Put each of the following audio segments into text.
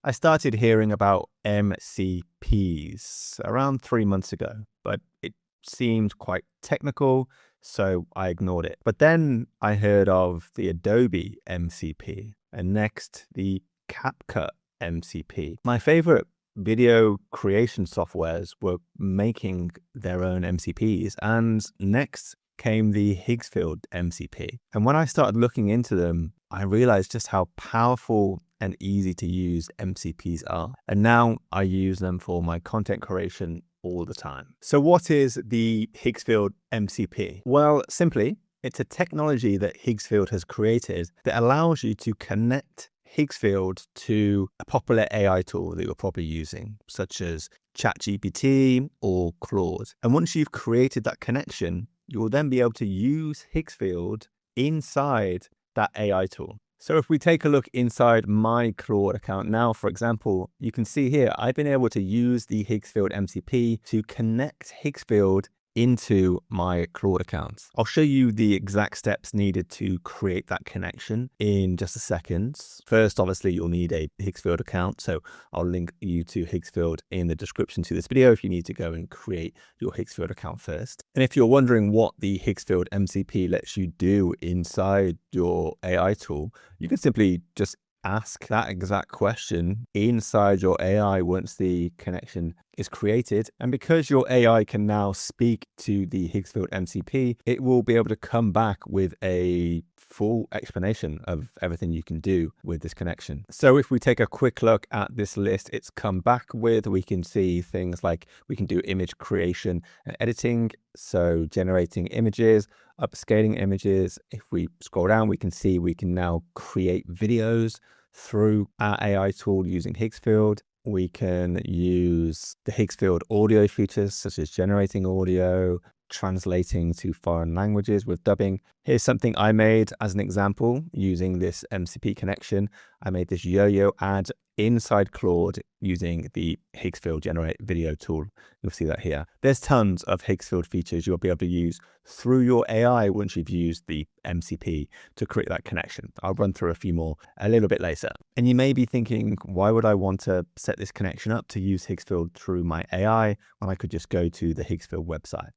I started hearing about MCPs around 3 months ago, but it seemed quite technical, so I ignored it. But then I heard of the Adobe MCP and next the CapCut MCP. My favorite video creation softwares were making their own MCPs, and next came the Higgsfield MCP. And when I started looking into them, I realized just how powerful and easy to use MCPs are. And now I use them for my content creation all the time. So what is the Higgsfield MCP? Well, simply, it's a technology that Higgsfield has created that allows you to connect Higgsfield to a popular AI tool that you're probably using, such as ChatGPT or Claude. And once you've created that connection, you will then be able to use Higgsfield inside that AI tool. So if we take a look inside my Claude account now, for example, you can see here, I've been able to use the Higgsfield MCP to connect Higgsfield into my Claude account. I'll show you the exact steps needed to create that connection in just a second. First, obviously, you'll need a Higgsfield account. So I'll link you to Higgsfield in the description to this video if you need to go and create your Higgsfield account first. And if you're wondering what the Higgsfield MCP lets you do inside your AI tool, you can simply just ask that exact question inside your AI once the connection is created. And because your AI can now speak to the Higgsfield MCP, it will be able to come back with a full explanation of everything you can do with this connection. So if we take a quick look at this list it's come back with, we can see things like we can do image creation and editing, so generating images, upscaling images. If we scroll down, we can see we can now create videos through our AI tool using Higgsfield. We can use the Higgsfield audio features such as generating audio, translating to foreign languages with dubbing. Here's something I made as an example using this MCP connection. I made this yo-yo ad inside Claude using the Higgsfield Generate Video tool. You'll see that here. There's tons of Higgsfield features you'll be able to use through your AI once you've used the MCP to create that connection. I'll run through a few more a little bit later. And you may be thinking, why would I want to set this connection up to use Higgsfield through my AI when I could just go to the Higgsfield website?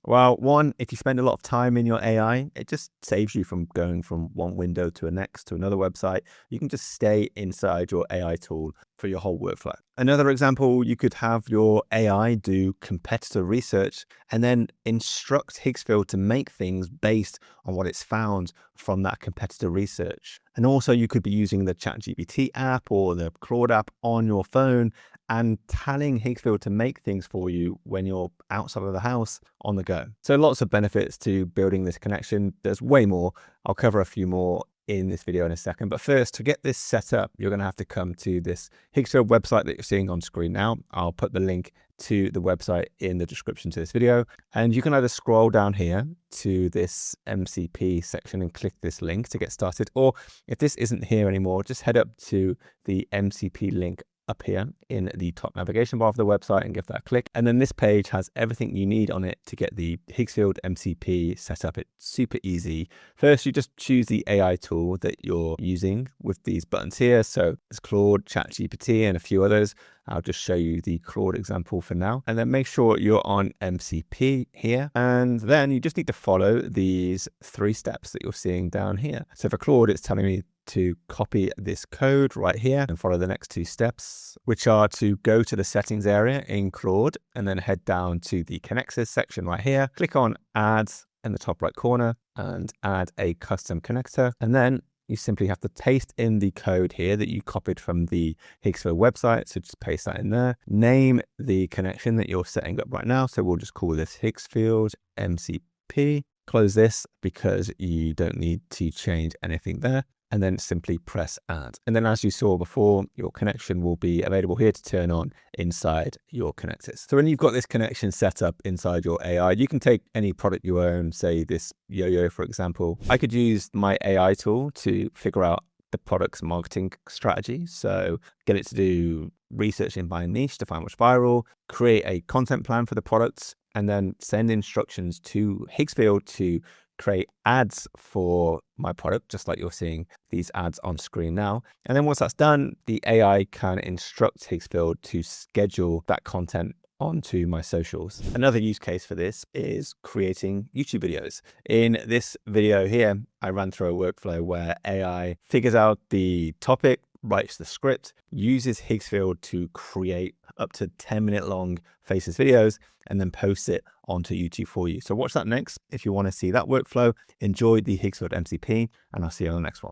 Well, one, if you spend a lot of time in your AI, it just saves you from going from one window to a next to another website. You can just stay inside your AI tool for your whole workflow. Another example, you could have your AI do competitor research and then instruct Higgsfield to make things based on what it's found from that competitor research. And also you could be using the ChatGPT app or the Claude app on your phone and telling Higgsfield to make things for you when you're outside of the house on the go. So lots of benefits to building this connection. There's way more. I'll cover a few more in this video in a second. But first, to get this set up, you're going to have to come to this Higgsfield website that you're seeing on screen now. I'll put the link to the website in the description to this video. And you can either scroll down here to this MCP section and click this link to get started. Or if this isn't here anymore, just head up to the MCP link up here in the top navigation bar of the website and give that a click. And then this page has everything you need on it to get the Higgsfield MCP set up. It's super easy. First, you just choose the AI tool that you're using with these buttons here. So there's Claude, ChatGPT, and a few others. I'll just show you the Claude example for now. And then make sure you're on MCP here. And then you just need to follow these 3 steps that you're seeing down here. So for Claude, it's telling me to copy this code right here and follow the next 2 steps, which are to go to the settings area in Claude and then head down to the connectors section right here. Click on add in the top right corner and add a custom connector. And then you simply have to paste in the code here that you copied from the Higgsfield website. So just paste that in there. Name the connection that you're setting up right now. So we'll just call this Higgsfield MCP. Close this because you don't need to change anything there. And then simply press add. And then as you saw before, your connection will be available here to turn on inside your connectors. So when you've got this connection set up inside your AI, you can take any product you own, say this yo-yo, for example. I could use my AI tool to figure out the product's marketing strategy. So get it to do research in my niche to find what's viral, create a content plan for the products, and then send instructions to Higgsfield to create ads for my product, just like you're seeing these ads on screen now. And then once that's done, the AI can instruct Higgsfield to schedule that content onto my socials. Another use case for this is creating YouTube videos. In this video here, I ran through a workflow where AI figures out the topic, writes the script, uses Higgsfield to create up to 10-minute long faceless videos, and then posts it onto YouTube for you. So watch that next if you want to see that workflow. Enjoy the Higgsfield MCP, and I'll see you on the next one.